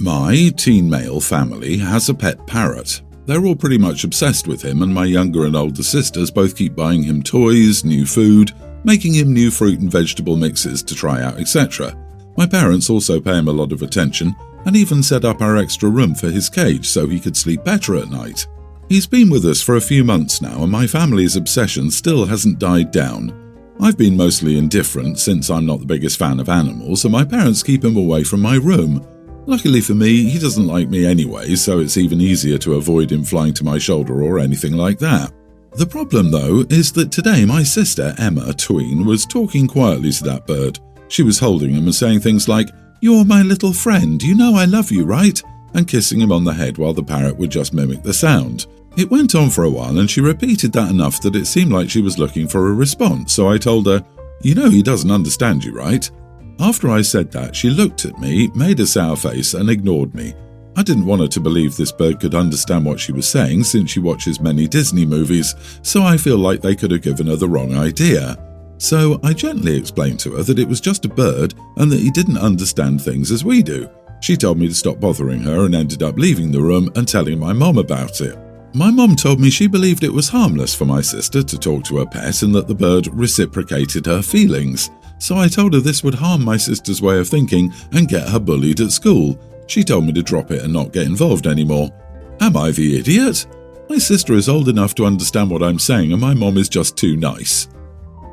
My teen male family has a pet parrot. They're all pretty much obsessed with him, and my younger and older sisters both keep buying him toys, new food, making him new fruit and vegetable mixes to try out, etc. My parents also pay him a lot of attention and even set up our extra room for his cage so he could sleep better at night. He's been with us for a few months now, and my family's obsession still hasn't died down. I've been mostly indifferent since I'm not the biggest fan of animals, and my parents keep him away from my room. Luckily for me, he doesn't like me anyway, so it's even easier to avoid him flying to my shoulder or anything like that. The problem, though, is that today my sister, Emma, tween, was talking quietly to that bird. She was holding him and saying things like, "You're my little friend, you know I love you, right?" and kissing him on the head while the parrot would just mimic the sound. It went on for a while, and she repeated that enough that it seemed like she was looking for a response, so I told her, "You know he doesn't understand you, right?" After I said that, she looked at me, made a sour face, and ignored me. I didn't want her to believe this bird could understand what she was saying since she watches many Disney movies, so I feel like they could have given her the wrong idea. So I gently explained to her that it was just a bird and that he didn't understand things as we do. She told me to stop bothering her and ended up leaving the room and telling my mom about it. My mom told me she believed it was harmless for my sister to talk to her pet and that the bird reciprocated her feelings. So I told her this would harm my sister's way of thinking and get her bullied at school. She told me to drop it and not get involved anymore. Am I the idiot? My sister is old enough to understand what I'm saying, and my mom is just too nice.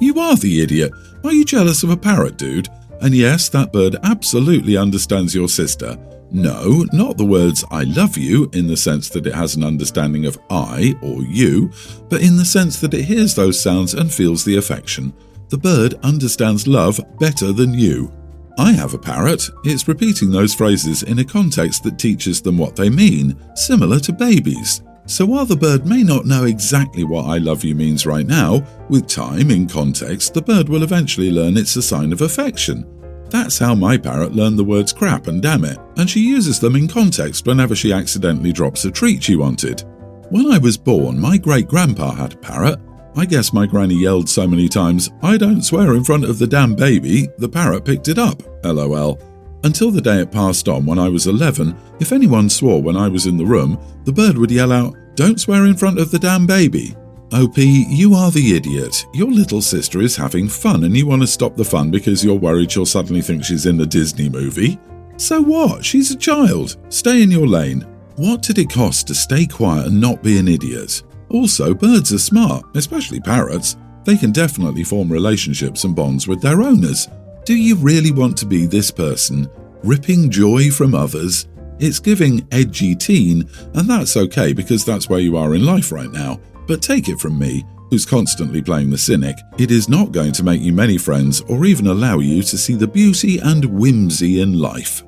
You are the idiot. Are you jealous of a parrot, dude? And yes, that bird absolutely understands your sister. No, not the words "I love you" in the sense that it has an understanding of I or you, but in the sense that it hears those sounds and feels the affection. The bird understands love better than you. I have a parrot. It's repeating those phrases in a context that teaches them what they mean, similar to babies. So while the bird may not know exactly what "I love you" means right now, with time, in context, the bird will eventually learn it's a sign of affection. That's how my parrot learned the words crap and damn it, and she uses them in context whenever she accidentally drops a treat she wanted. When I was born, my great-grandpa had a parrot. I guess my granny yelled so many times, "I don't swear in front of the damn baby," the parrot picked it up, LOL. Until the day it passed on when I was 11, if anyone swore when I was in the room, the bird would yell out, "Don't swear in front of the damn baby." OP, you are the idiot. Your little sister is having fun and you want to stop the fun because you're worried she'll suddenly think she's in a Disney movie? So what? She's a child. Stay in your lane. What did it cost to stay quiet and not be an idiot? Also, birds are smart, especially parrots. They can definitely form relationships and bonds with their owners. Do you really want to be this person, ripping joy from others? It's giving edgy teen, and that's okay because that's where you are in life right now. But take it from me, who's constantly playing the cynic, it is not going to make you many friends or even allow you to see the beauty and whimsy in life.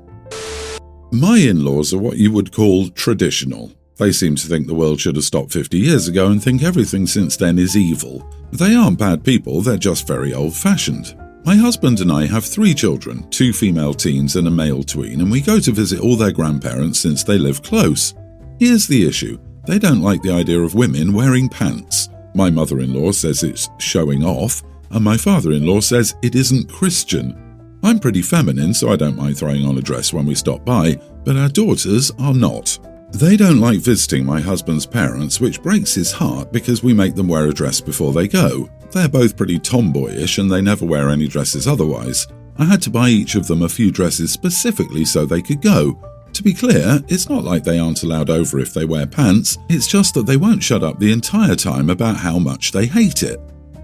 My in-laws are what you would call traditional. They seem to think the world should have stopped 50 years ago and think everything since then is evil. They aren't bad people, they're just very old-fashioned. My husband and I have 3 children, 2 female teens and a male tween, and we go to visit all their grandparents since they live close. Here's the issue. They don't like the idea of women wearing pants. My mother-in-law says it's showing off, and my father-in-law says it isn't Christian. I'm pretty feminine, so I don't mind throwing on a dress when we stop by, but our daughters are not. They don't like visiting my husband's parents, which breaks his heart because we make them wear a dress before they go. They're both pretty tomboyish and they never wear any dresses otherwise. I had to buy each of them a few dresses specifically so they could go. To be clear, it's not like they aren't allowed over if they wear pants, it's just that they won't shut up the entire time about how much they hate it.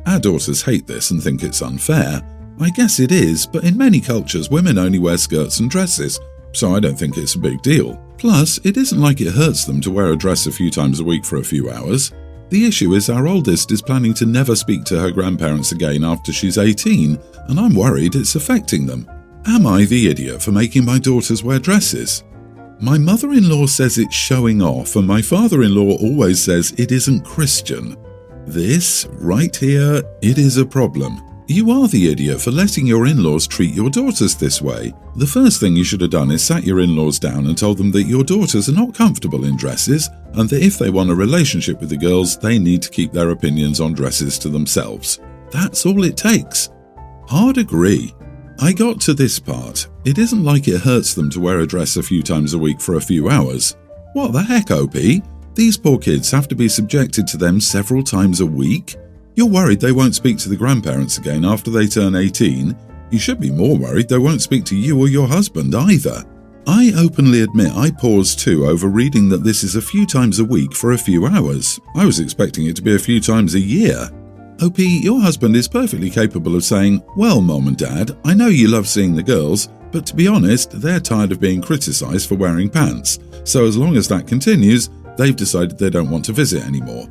Our daughters hate this and think it's unfair. I guess it is, but in many cultures women only wear skirts and dresses, so I don't think it's a big deal. Plus, it isn't like it hurts them to wear a dress a few times a week for a few hours. The issue is our oldest is planning to never speak to her grandparents again after she's 18, and I'm worried it's affecting them. Am I the idiot for making my daughters wear dresses? My mother-in-law says it's showing off, and my father-in-law always says it isn't Christian. This, right here, it is a problem. You are the idiot for letting your in-laws treat your daughters this way. The first thing you should have done is sat your in-laws down and told them that your daughters are not comfortable in dresses, and that if they want a relationship with the girls, they need to keep their opinions on dresses to themselves. That's all it takes. Hard agree. I got to this part. It isn't like it hurts them to wear a dress a few times a week for a few hours. What the heck, OP? These poor kids have to be subjected to them several times a week? You're worried they won't speak to the grandparents again after they turn 18? You should be more worried they won't speak to you or your husband either. I openly admit I paused too over reading that this is a few times a week for a few hours. I was expecting it to be a few times a year. OP, your husband is perfectly capable of saying, "Well, Mom and Dad, I know you love seeing the girls, but to be honest, they're tired of being criticised for wearing pants. So as long as that continues, they've decided they don't want to visit anymore."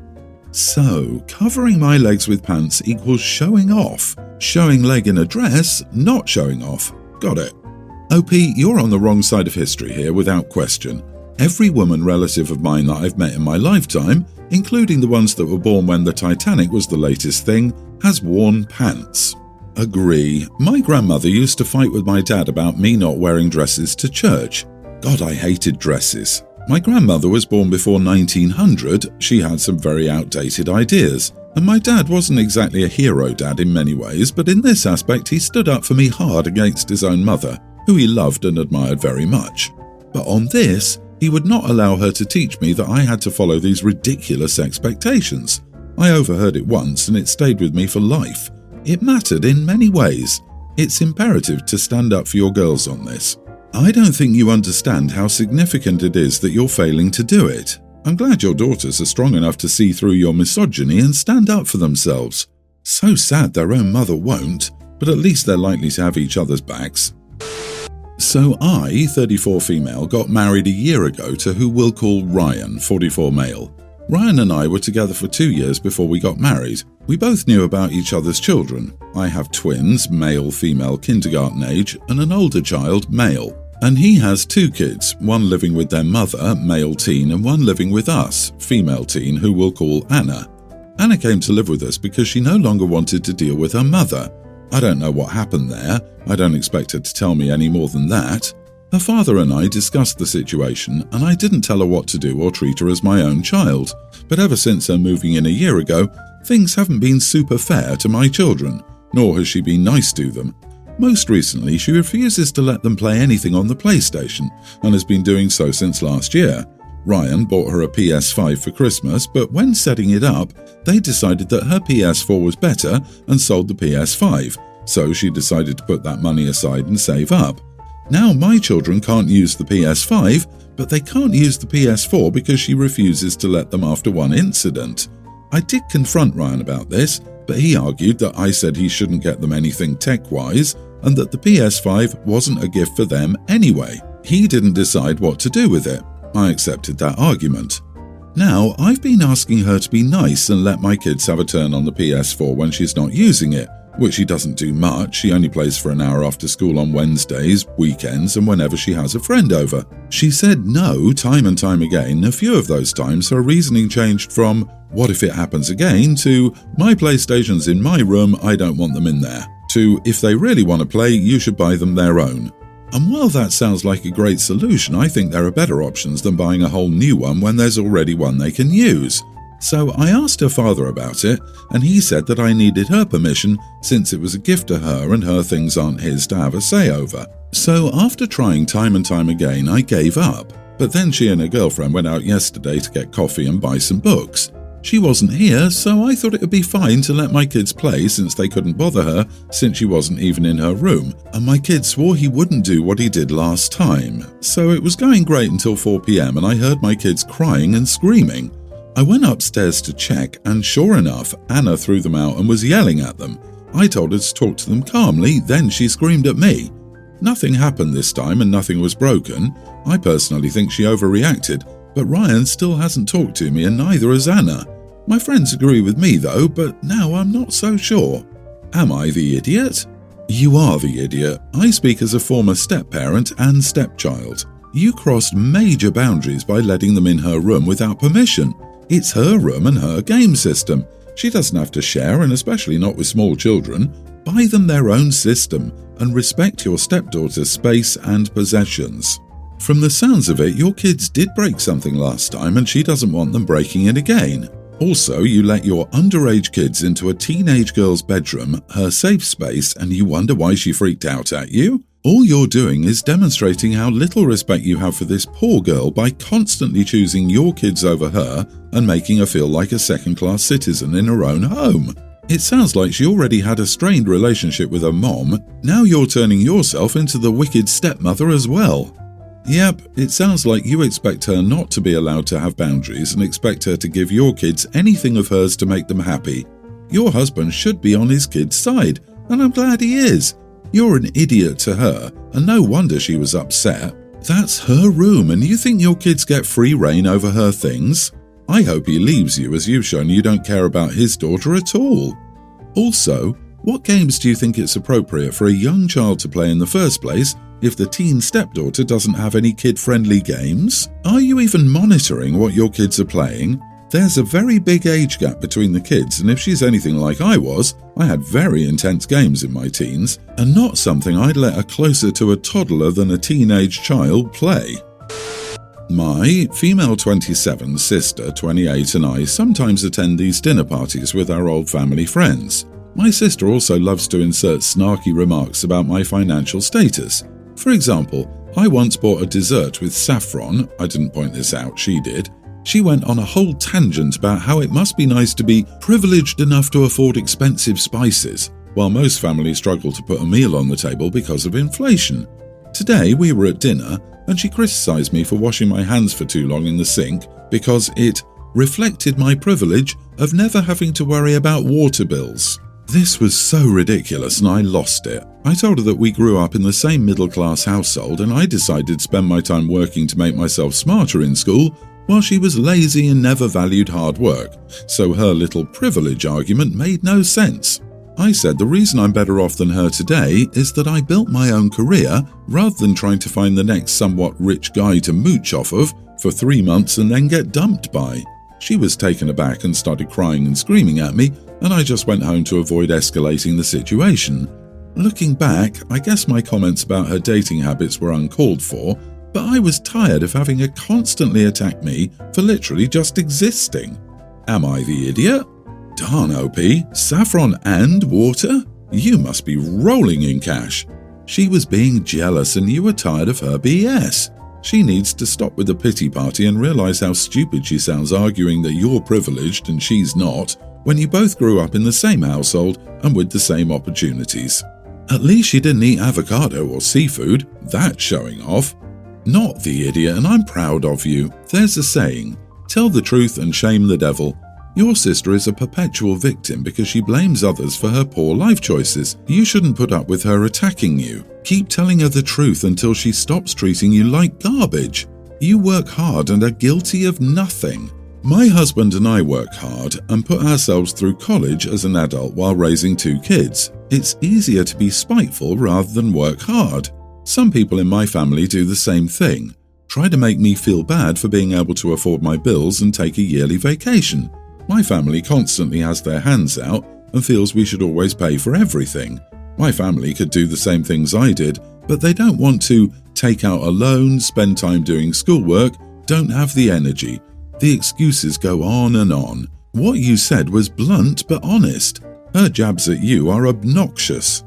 So, covering my legs with pants equals showing off. Showing leg in a dress, not showing off. Got it. OP, you're on the wrong side of history here without question. Every woman relative of mine that I've met in my lifetime, including the ones that were born when the Titanic was the latest thing, has worn pants. Agree. My grandmother used to fight with my dad about me not wearing dresses to church. God, I hated dresses. My grandmother was born before 1900, she had some very outdated ideas. And my dad wasn't exactly a hero dad in many ways, but in this aspect he stood up for me hard against his own mother, who he loved and admired very much. But on this, he would not allow her to teach me that I had to follow these ridiculous expectations. I overheard it once and it stayed with me for life. It mattered in many ways. It's imperative to stand up for your girls on this. I don't think you understand how significant it is that you're failing to do it. I'm glad your daughters are strong enough to see through your misogyny and stand up for themselves. So sad their own mother won't, but at least they're likely to have each other's backs. So I, 34 female, got married a year ago to who we'll call Ryan, 44 male. Ryan and I were together for 2 years before we got married. We both knew about each other's children. I have twins, male, female, kindergarten age, and an older child, male. And he has 2 kids, one living with their mother, male teen, and one living with us, female teen, who we'll call Anna. Anna came to live with us because she no longer wanted to deal with her mother. I don't know what happened there. I don't expect her to tell me any more than that. Her father and I discussed the situation, and I didn't tell her what to do or treat her as my own child. But ever since her moving in a year ago, things haven't been super fair to my children, nor has she been nice to them. Most recently, she refuses to let them play anything on the PlayStation, and has been doing so since last year. Ryan bought her a PS5 for Christmas, but when setting it up, they decided that her PS4 was better and sold the PS5, so she decided to put that money aside and save up. Now my children can't use the PS5, but they can't use the PS4 because she refuses to let them after one incident. I did confront Ryan about this, but he argued that I said he shouldn't get them anything tech-wise, and that the PS5 wasn't a gift for them anyway. He didn't decide what to do with it. I accepted that argument. Now, I've been asking her to be nice and let my kids have a turn on the PS4 when she's not using it, which she doesn't do much. She only plays for an hour after school on Wednesdays, weekends, and whenever she has a friend over. She said no time and time again. A few of those times her reasoning changed from, "What if it happens again?" to, "My PlayStation's in my room, I don't want them in there," to, "If they really want to play, you should buy them their own." And while that sounds like a great solution, I think there are better options than buying a whole new one when there's already one they can use. So I asked her father about it, and he said that I needed her permission since it was a gift to her and her things aren't his to have a say over. So after trying time and time again, I gave up. But then she and her girlfriend went out yesterday to get coffee and buy some books. She wasn't here, so I thought it would be fine to let my kids play since they couldn't bother her since she wasn't even in her room, and my kid swore he wouldn't do what he did last time. So it was going great until 4 p.m. and I heard my kids crying and screaming. I went upstairs to check, and sure enough, Anna threw them out and was yelling at them. I told her to talk to them calmly, then she screamed at me. Nothing happened this time and nothing was broken. I personally think she overreacted, but Ryan still hasn't talked to me and neither has Anna. My friends agree with me though, but now I'm not so sure. Am I the idiot? You are the idiot. I speak as a former step-parent and stepchild. You crossed major boundaries by letting them in her room without permission. It's her room and her game system. She doesn't have to share, and especially not with small children. Buy them their own system and respect your stepdaughter's space and possessions. From the sounds of it, your kids did break something last time and she doesn't want them breaking it again. Also, you let your underage kids into a teenage girl's bedroom, her safe space, and you wonder why she freaked out at you? All you're doing is demonstrating how little respect you have for this poor girl by constantly choosing your kids over her and making her feel like a second-class citizen in her own home. It sounds like she already had a strained relationship with her mom. Now you're turning yourself into the wicked stepmother as well. Yep, it sounds like you expect her not to be allowed to have boundaries and expect her to give your kids anything of hers to make them happy. Your husband should be on his kids' side, and I'm glad he is. You're an idiot to her, and no wonder she was upset. That's her room, and you think your kids get free reign over her things? I hope he leaves you, as you've shown you don't care about his daughter at all. Also, what games do you think it's appropriate for a young child to play in the first place if the teen stepdaughter doesn't have any kid-friendly games? Are you even monitoring what your kids are playing? There's a very big age gap between the kids, and if she's anything like I was, I had very intense games in my teens, and not something I'd let a closer to a toddler than a teenage child play. My female 27 sister 28 and I sometimes attend these dinner parties with our old family friends. My sister also loves to insert snarky remarks about my financial status. For example, I once bought a dessert with saffron. I didn't point this out, she did. She went on a whole tangent about how it must be nice to be privileged enough to afford expensive spices, while most families struggle to put a meal on the table because of inflation. Today we were at dinner, and she criticised me for washing my hands for too long in the sink because it reflected my privilege of never having to worry about water bills. This was so ridiculous and I lost it. I told her that we grew up in the same middle-class household and I decided to spend my time working to make myself smarter in school while she was lazy and never valued hard work, so her little privilege argument made no sense. I said the reason I'm better off than her today is that I built my own career rather than trying to find the next somewhat rich guy to mooch off of for 3 months and then get dumped by. She was taken aback and started crying and screaming at me, and I just went home to avoid escalating the situation. Looking back, I guess my comments about her dating habits were uncalled for, but I was tired of having her constantly attack me for literally just existing. Am I the idiot? Darn OP, saffron and water? You must be rolling in cash. She was being jealous and you were tired of her BS. She needs to stop with the pity party and realize how stupid she sounds arguing that you're privileged and she's not, when you both grew up in the same household and with the same opportunities. At least she didn't eat avocado or seafood. That's showing off. Not the idiot, and I'm proud of you. There's a saying, tell the truth and shame the devil. Your sister is a perpetual victim because she blames others for her poor life choices. You shouldn't put up with her attacking you. Keep telling her the truth until she stops treating you like garbage. You work hard and are guilty of nothing. My husband and I work hard and put ourselves through college as an adult while raising 2 kids. It's easier to be spiteful rather than work hard. Some people in my family do the same thing. Try to make me feel bad for being able to afford my bills and take a yearly vacation. My family constantly has their hands out and feels we should always pay for everything. My family could do the same things I did, but they don't want to take out a loan, spend time doing schoolwork, don't have the energy. The excuses go on and on. What you said was blunt but honest. Her jabs at you are obnoxious.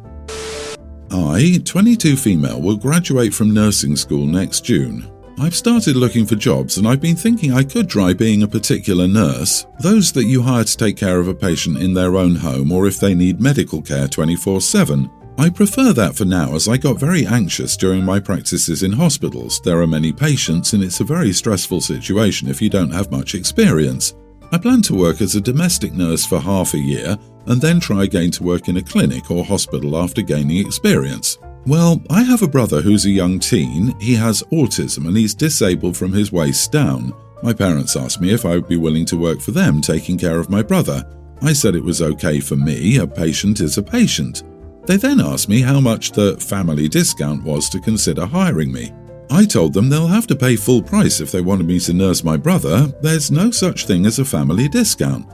I, 22 female, will graduate from nursing school next June. I've started looking for jobs and I've been thinking I could try being a particular nurse, those that you hire to take care of a patient in their own home or if they need medical care 24/7. I prefer that for now as I got very anxious during my practices in hospitals. There are many patients and it's a very stressful situation if you don't have much experience. I plan to work as a domestic nurse for half a year and then try again to work in a clinic or hospital after gaining experience. Well, I have a brother who's a young teen. He has autism and he's disabled from his waist down. My parents asked me if I would be willing to work for them taking care of my brother. I said it was okay for me, a patient is a patient. They then asked me how much the family discount was to consider hiring me. I told them they'll have to pay full price if they wanted me to nurse my brother. There's no such thing as a family discount.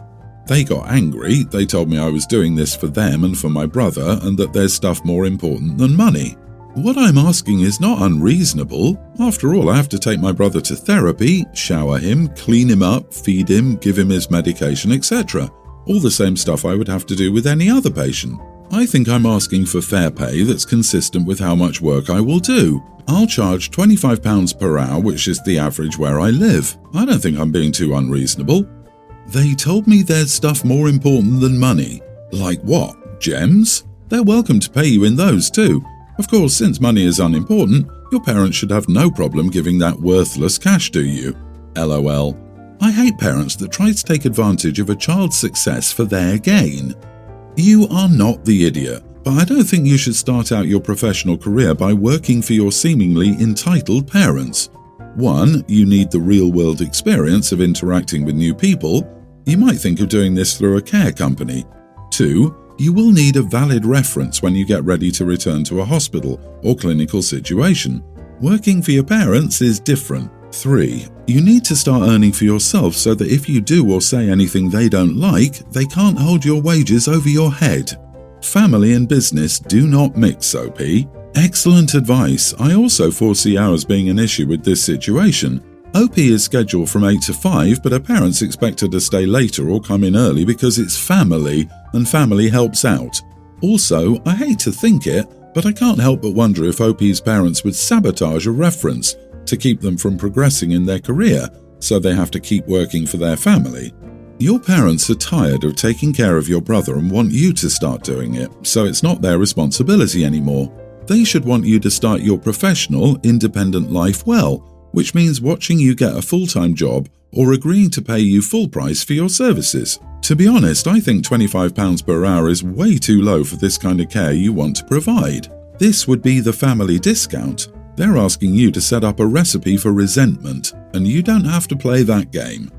They got angry. They told me I was doing this for them and for my brother and that there's stuff more important than money. What I'm asking is not unreasonable. After all, I have to take my brother to therapy, shower him, clean him up, feed him, give him his medication, etc. All the same stuff I would have to do with any other patient. I think I'm asking for fair pay that's consistent with how much work I will do. I'll charge £25 per hour, which is the average where I live. I don't think I'm being too unreasonable. They told me there's stuff more important than money. Like what? Gems? They're welcome to pay you in those too. Of course, since money is unimportant, your parents should have no problem giving that worthless cash to you. LOL. I hate parents that try to take advantage of a child's success for their gain. You are not the idiot, but I don't think you should start out your professional career by working for your seemingly entitled parents. 1. You need the real-world experience of interacting with new people. You might think of doing this through a care company. 2. You will need a valid reference when you get ready to return to a hospital or clinical situation. Working for your parents is different. 3. You need to start earning for yourself so that if you do or say anything they don't like, they can't hold your wages over your head. Family and business do not mix, OP. Excellent advice. I also foresee hours being an issue with this situation. OP is scheduled from 8 to 5, but her parents expect her to stay later or come in early because it's family, and family helps out. Also, I hate to think it, but I can't help but wonder if OP's parents would sabotage a reference to keep them from progressing in their career, so they have to keep working for their family. Your parents are tired of taking care of your brother and want you to start doing it, so it's not their responsibility anymore. They should want you to start your professional, independent life well, which means watching you get a full-time job or agreeing to pay you full price for your services. To be honest, I think £25 per hour is way too low for this kind of care you want to provide. This would be the family discount. They're asking you to set up a recipe for resentment, and you don't have to play that game.